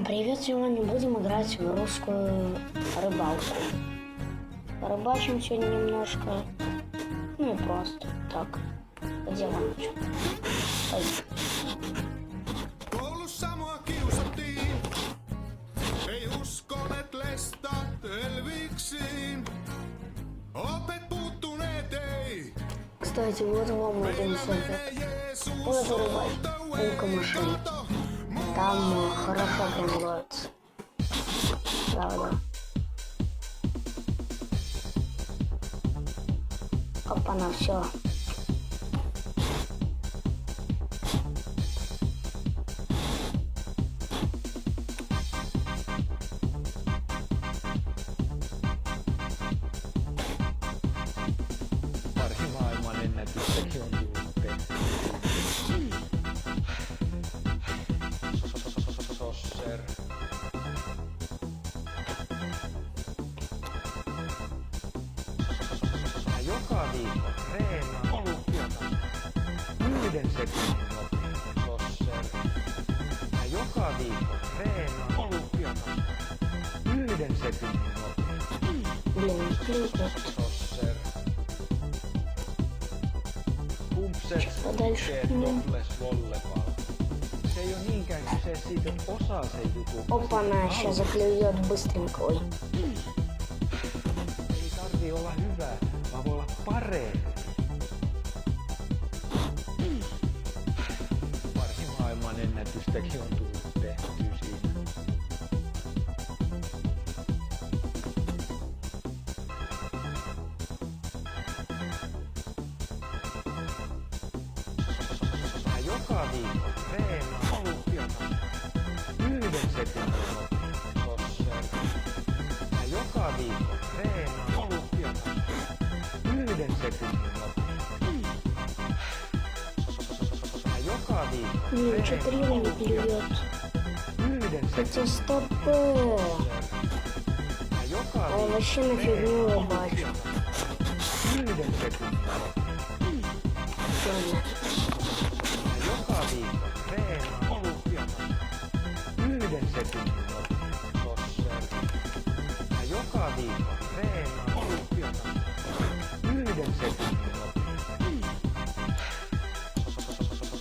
Привет, сегодня будем играть в русскую рыбалку. Порыбачим сегодня немножко. Ну и просто так. По делам. Koulussa mua kiusattiin, ei uskoneet lestat elviksiin. Opet puuttuneet ei, Кстати, вот вам один совет. Надо рыбать только машин. Там хорошо прям ловится. Правда. Опа-на, все. Maailman ennätyssäkin on tullut tehty. Sosser. Mä joka viikko treenaan olympiatasolla. 1 sekunnin nopein. Sosser. Mä joka viikko treenaan olympiatasolla. 1 sekunnin nopein. Блин, клюкнет. Sosser. Pumpset Подальше. tekee topless volleyball. Se ei oo niinkään kyse siitä, että osaa se joku. Опа-на, сейчас заклюет быстренько. Ой. Ei tarvii olla hyvä, vaan voi olla parempi. Pari maailman ennätystäkin on tullut tehtyä siinä. Mä joka viikko treenaan olympiatasolla. 1 sekunnin nopein. Sosser. Mä joka viikko treenaan olympiatasolla. 1 sekunnin nopein. Mä joka viikko Блин, что-то реально не клюет. 1 Хотя sekunnin стопы. Mä joka А viikko вообще на фигню рыбачу. 1 sekunnin Ладно. Mä joka viikko treenaan olympiatasolla. 1 sekunnin nopein. Sosser. Mä joka viikko treenaan olympiatasolla. 1 sekunnin nopein.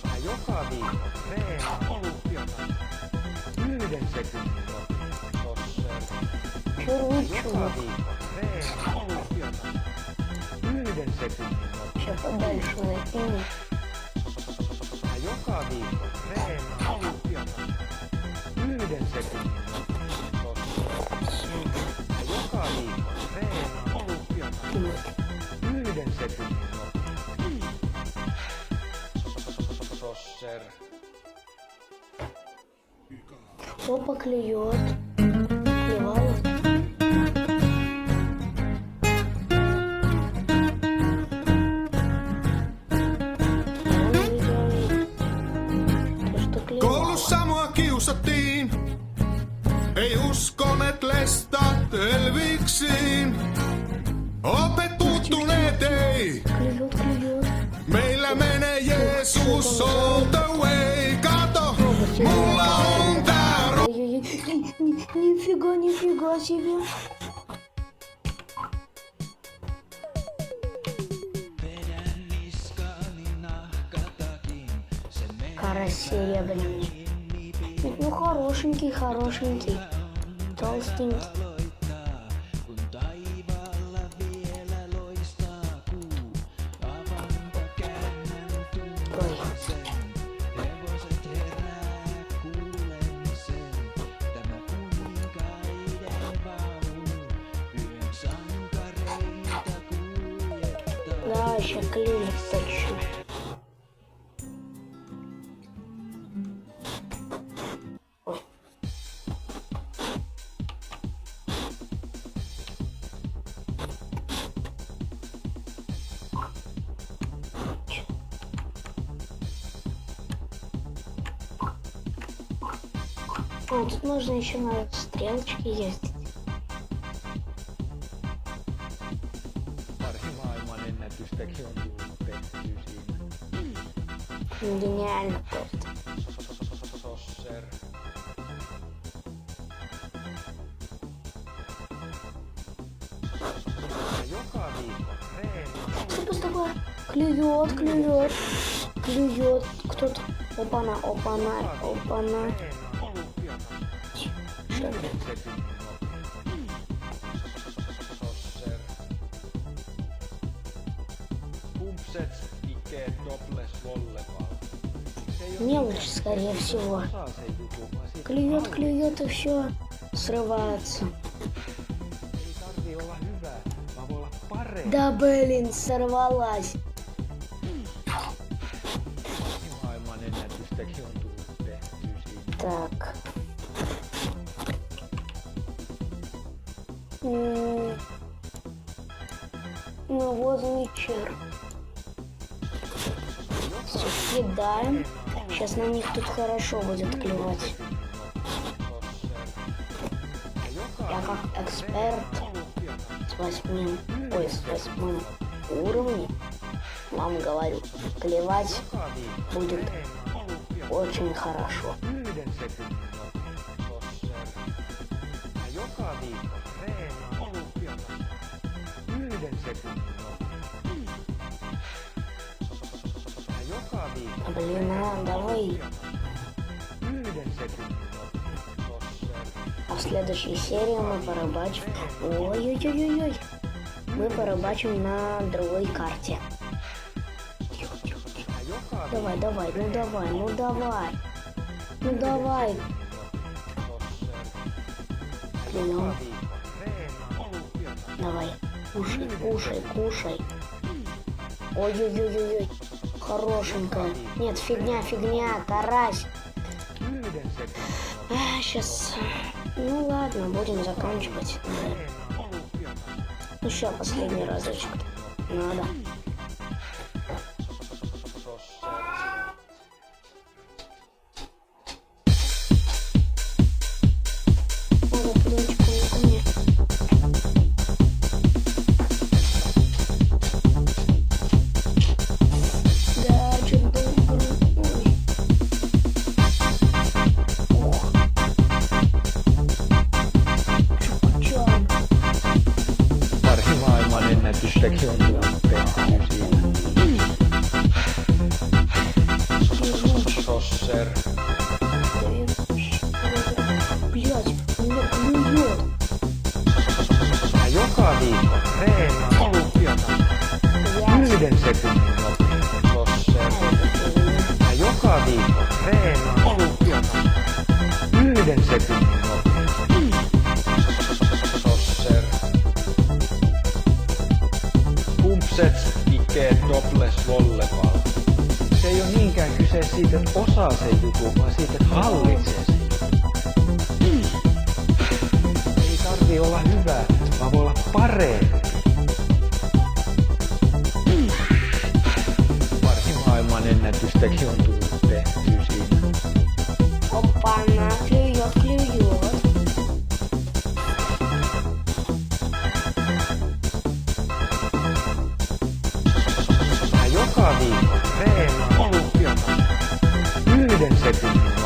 Mä joka viikko treenaan olympiatasolla. 1 sekunnin nopein. Sosser. Mä Чурвичок. joka viikko treenaan olympiatasolla. 1 sekunnin nopein. Сейчас подальше накину. Mä joka viikko treenaan olympiatasolla. 1 sekunnin nopein. Sosser. Mä joka viikko treenaan olympiatasolla. 1 sekunnin nopein. Sosser. Опа, клюет. Клевала. То, что клевала. koulussa mua kiusattiin, ei uskoneet lestat elviksiin. Opet puuttuneet ei, Клюет. meillä menee Jeesus all the way. Kato, mulla on tää Ой-ой-ой. Нифига себе. Карась серебряный. Ну, хорошенький. Толстенький. Ой. Да, еще клюнет точно. Ой. О, тут можно еще на стрелочке ездить. Pari maailman ennätystäkin on tullut tehtyä siinä. Гениально просто. Sosser. Клюет, клюет, клюет. Кто-то. Опана, опана, опана. Что это? Pumpset ikee topless volleyball. Мелочь, скорее всего. Клюет, клюет и все срывается. Ei tarvii olla hyvä, vaan voi olla parempi. Да блин, сорвалась. Maailman ennätystäkin on tullut tehtyä siinä. Так. Ну вот вечер. Все, съедаем. Сейчас на них тут хорошо будет клевать. Я как эксперт с 8 уровнем вам говорю, клевать будет очень хорошо. Yhden sekunnin tosser. Ja joka viikko treenaa olympialaisena. Yhden sekunnin ja joka viikko Блин, давай. yhden sekunnin tosser. А в следующей серии мы порыбачим. Ой-ой-ой-ой. Мы порыбачим на другой карте. Ja joka Давай, давай, ну давай, ну давай. Ну давай. tosser. Клюем. Viikko treenaa olympialaisena. Давай. Кушай, кушай, кушай. Ой-ой-ой-ой. Хорошенькая. Нет, фигня, фигня, карась. Yhden sekunnin Сейчас. Ну ладно, будем заканчивать. Ну еще последний разочек. Надо. tosser. Надо подончику ко мне. Да, что-то ой. Ох. Чукчам. Pari maailman ennätystäkin on tullut tehtyä siinä. Tosser. Блять, у меня клюет. Ja joka viikko treenaa olympialaisena. Yhden sekunnin tosser. Ja joka viikko treenaa olympialaisena. Yhden sekunnin tosser. Pumpset ikee topless volleyball. Se ei ole niinkään kyse siitä, että osaa sen jutun, vaan siitä, että hallitsee sen. Ei tarvii olla hyvä, vaan voi olla parempi. Pari maailman ennätystäkin on tullut tehtyä siinä. Опа-на, клюет, клюет. Ja joka viikko treenaa olympialaisena. Yhden sekunnin